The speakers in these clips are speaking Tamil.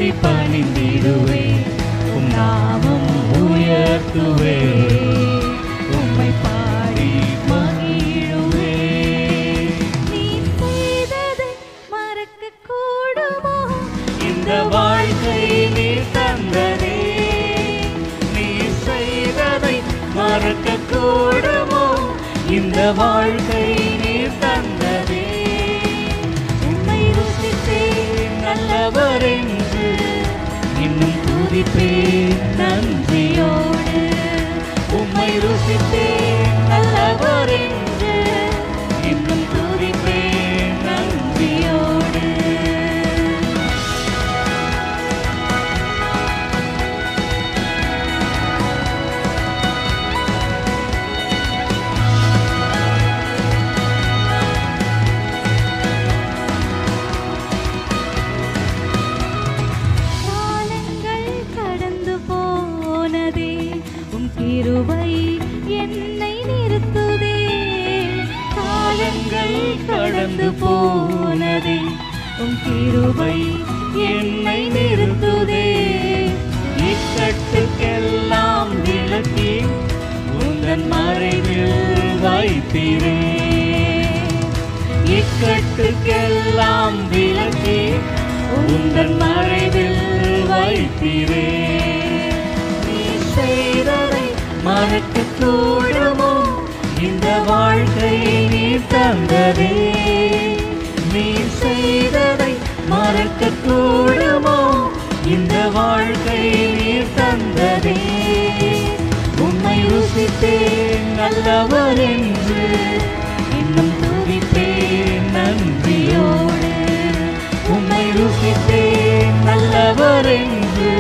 தாழ்த்தி பணிந்திடுவே, உம் நாமம் உயர்த்துவே, உம்மை பாடி மகிழுவே. நீ செய்ததை மறக்க கூடுமோ? இந்த வாழ்க்கை நீ தந்ததே, நீ செய்ததை மறக்க கூடுமோ? இந்த வாழ்க்கை நீ தந்ததே. உம்மை ருசித்தேன் நல்லவர் என்று இன்னும் துதிப்பேன் நன்றியோடு. உம்மை ருசித்தேன் நல்லவர் என்று இன்னும் துதிப்பேன் நன்றியோடு. கிருபை என்னை நிறுத்துதே, காலங்கள் கடந்து போனதே, உம் கிருபை என்னை நிறுத்துதே. இக்கட்டுக்கெல்லாம் விலக்கி உந்தன் மறைவில் வைத்தீரே, இக்கட்டுக்கெல்லாம் விலக்கி உந்தன் மறைவில் வைத்தீரே. செய்ததை மறக்க கூடுமோ? இந்த வாழ்க்கை நீ தந்ததே, நீ செய்ததை மறக்க கூடுமோ? இந்த வாழ்க்கை நீ தந்ததே. உம்மை ருசித்தேன் நல்லவர் என்று இன்னும் துதிப்பேன் நன்றியோடு. உம்மை ருசித்தேன் நல்லவர் என்று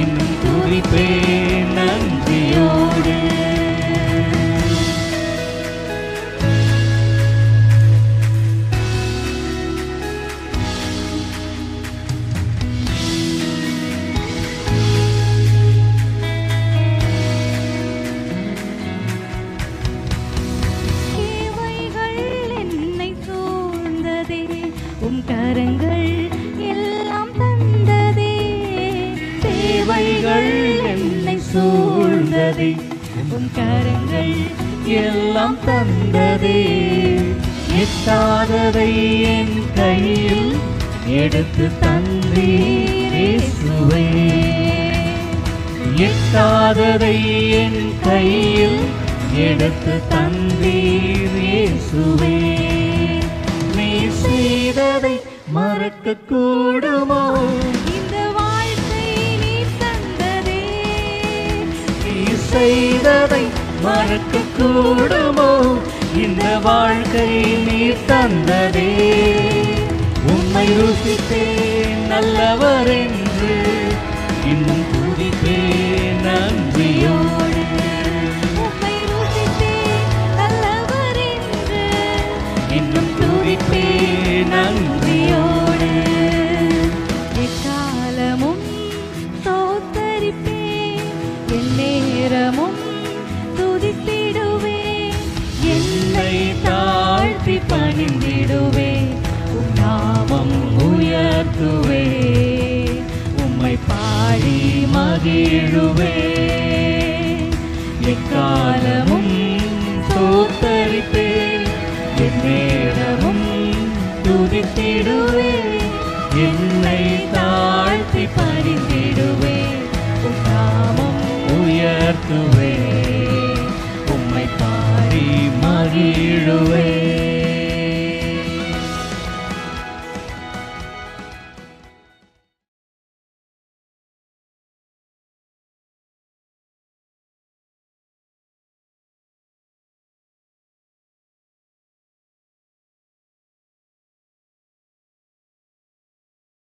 இன்னும் துதிப்பேன் நன்றியோடு. தேவைகள் என்னை சூழ்ந்ததே, உம் கரங்கள் எல்லாம் தந்ததே. தேவைகள் என்னை சூழ்ந்ததே, உம் கரங்கள் எல்லாம் தந்ததே. எட்டாததை என் கையில் எடுத்து தந்தீர் இயேசுவே, எட்டாததை என் கையில் எடுத்து தந்தீர் இயேசுவே. நீ செய்ததை மறக்க கூடுமோ? இந்த வாழ்க்கை நீ தந்ததே, நீ செய்ததை மறக்க கூடுமோ? இந்த வாழ்க்கை நீ தந்ததே. உம்மை ருசித்தேன் நல்லவர் என்று இன்னும் துதிப்பேன் நன்றியோடு. உம்மை ருசித்தேன் நல்லவர் என்று இன்னும் துதிப்பேன் நன்றியோடு. எக்காலமும் ஸ்தோத்தரிப்பேன், எந்நேரமும் துதித்திடுவேன். என்னை தாழ்த்தி பணிந்திடுவேன், உம் நாமம் உயர்த்துவே, உம்மை பாடி மகிழுவே. எக்காலமும் ஸ்தோத்தரிப்பேன், எந்நேரமும் துதித்திடுவேன். என்னை தாழ்த்தி பணிந்திடுவேன், உம் நாமம் உயர்த்துவே, உம்மை பாடி மகிழுவே.